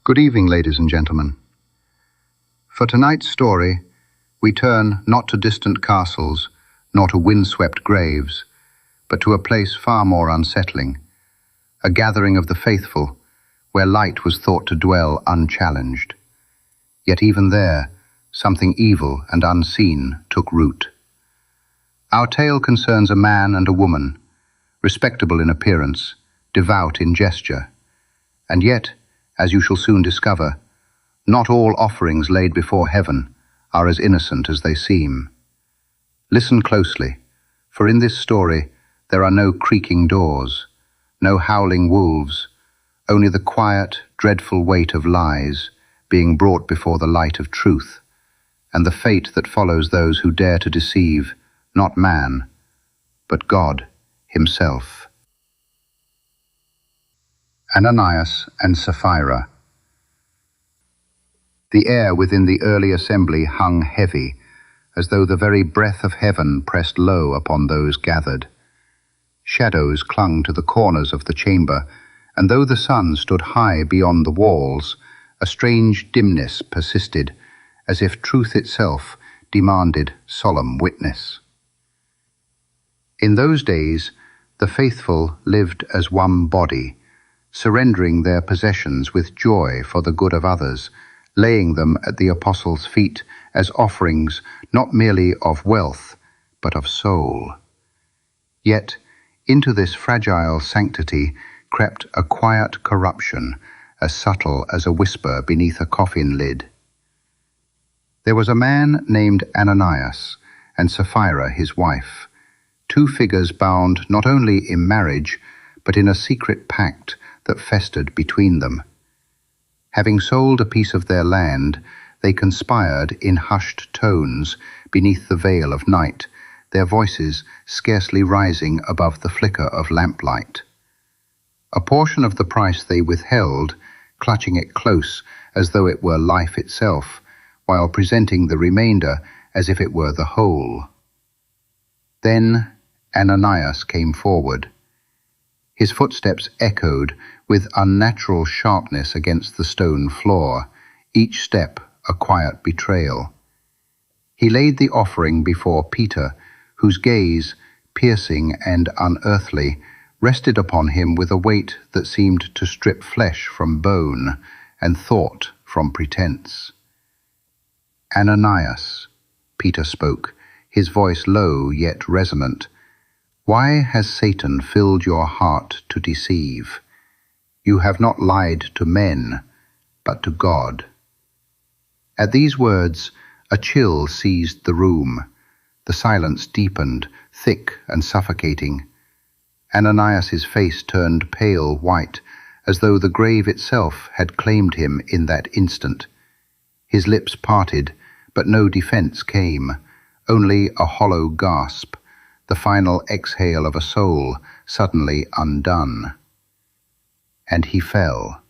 Good evening, ladies and gentlemen. For tonight's story, we turn not to distant castles, nor to windswept graves, but to a place far more unsettling, a gathering of the faithful, where light was thought to dwell unchallenged. Yet even there, something evil and unseen took root. Our tale concerns a man and a woman, respectable in appearance, devout in gesture, and yet, as you shall soon discover, not all offerings laid before heaven are as innocent as they seem. Listen closely, for in this story there are no creaking doors, no howling wolves, only the quiet, dreadful weight of lies being brought before the light of truth, and the fate that follows those who dare to deceive not man, but God himself. Ananias and Sapphira. The air within the early assembly hung heavy, as though the very breath of heaven pressed low upon those gathered. Shadows clung to the corners of the chamber, and though the sun stood high beyond the walls, a strange dimness persisted, as if truth itself demanded solemn witness. In those days, the faithful lived as one body, surrendering their possessions with joy for the good of others, laying them at the apostles' feet as offerings not merely of wealth, but of soul. Yet into this fragile sanctity crept a quiet corruption, as subtle as a whisper beneath a coffin lid. There was a man named Ananias, and Sapphira his wife, two figures bound not only in marriage, but in a secret pact that festered between them. Having sold a piece of their land, they conspired in hushed tones beneath the veil of night, their voices scarcely rising above the flicker of lamplight. A portion of the price they withheld, clutching it close as though it were life itself, while presenting the remainder as if it were the whole. Then Ananias came forward. His footsteps echoed with unnatural sharpness against the stone floor, each step a quiet betrayal. He laid the offering before Peter, whose gaze, piercing and unearthly, rested upon him with a weight that seemed to strip flesh from bone and thought from pretense. "Ananias," Peter spoke, his voice low yet resonant, "why has Satan filled your heart to deceive? You have not lied to men, but to God." At these words, a chill seized the room. The silence deepened, thick and suffocating. Ananias's face turned pale white, as though the grave itself had claimed him in that instant. His lips parted, but no defense came, only a hollow gasp, the final exhale of a soul suddenly undone. And he fell.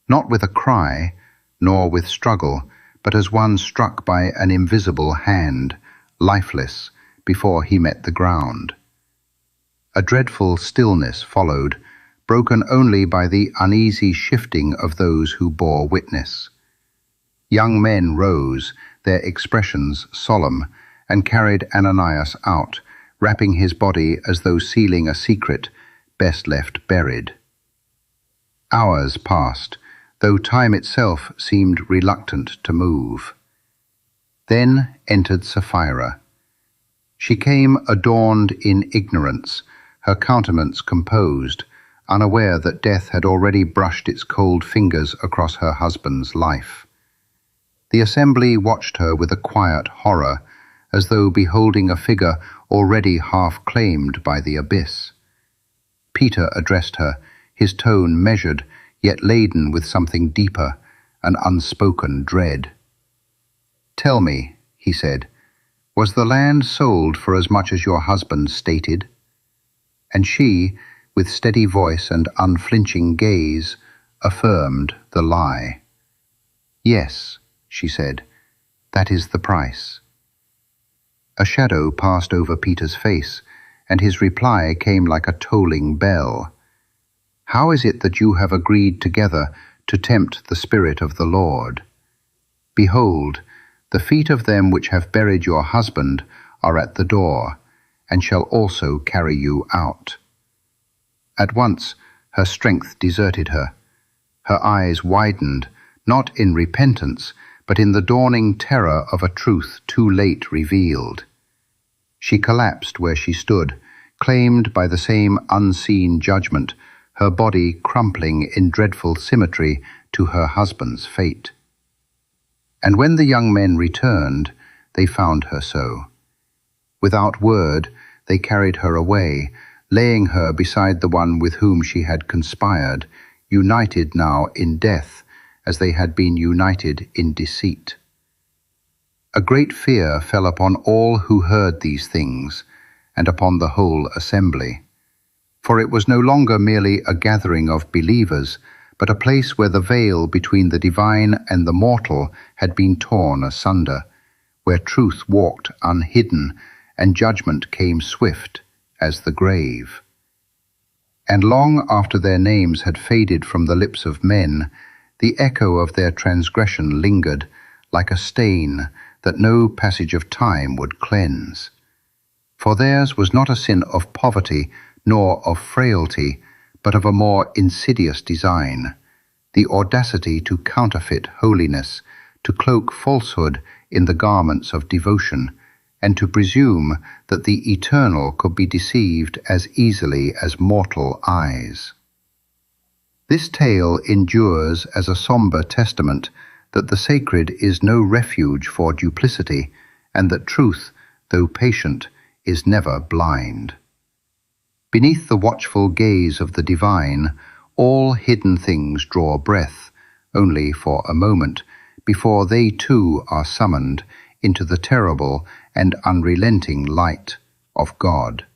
Not with a cry, nor with struggle, but as one struck by an invisible hand, lifeless, before he met the ground. A dreadful stillness followed, broken only by the uneasy shifting of those who bore witness. Young men rose, their expressions solemn, and carried Ananias out, wrapping his body as though sealing a secret best left buried. Hours passed, though time itself seemed reluctant to move. Then entered Sapphira. She came adorned in ignorance, her countenance composed, unaware that death had already brushed its cold fingers across her husband's life. The assembly watched her with a quiet horror, as though beholding a figure already half claimed by the abyss. Peter addressed her, his tone measured, yet laden with something deeper, an unspoken dread. "Tell me," he said, "was the land sold for as much as your husband stated?" And she, with steady voice and unflinching gaze, affirmed the lie. "Yes," she said, "that is the price." A shadow passed over Peter's face, and his reply came like a tolling bell. "How is it that you have agreed together to tempt the Spirit of the Lord. Behold, the feet of them which have buried your husband are at the door, and shall also carry you out. At once her strength deserted her. Her eyes widened, not in repentance, but in the dawning terror of a truth too late revealed. She collapsed where she stood, claimed by the same unseen judgment, her body crumpling in dreadful symmetry to her husband's fate. And when the young men returned, they found her so. Without word, they carried her away, laying her beside the one with whom she had conspired, united now in death, as they had been united in deceit. A great fear fell upon all who heard these things, and upon the whole assembly. For it was no longer merely a gathering of believers, but a place where the veil between the divine and the mortal had been torn asunder, where truth walked unhidden, and judgment came swift as the grave. And long after their names had faded from the lips of men, the echo of their transgression lingered, like a stain that no passage of time would cleanse. For theirs was not a sin of poverty, nor of frailty, but of a more insidious design, the audacity to counterfeit holiness, to cloak falsehood in the garments of devotion, and to presume that the eternal could be deceived as easily as mortal eyes. This tale endures as a sombre testament that the sacred is no refuge for duplicity, and that truth, though patient, is never blind. Beneath the watchful gaze of the divine, all hidden things draw breath, only for a moment, before they too are summoned into the terrible and unrelenting light of God.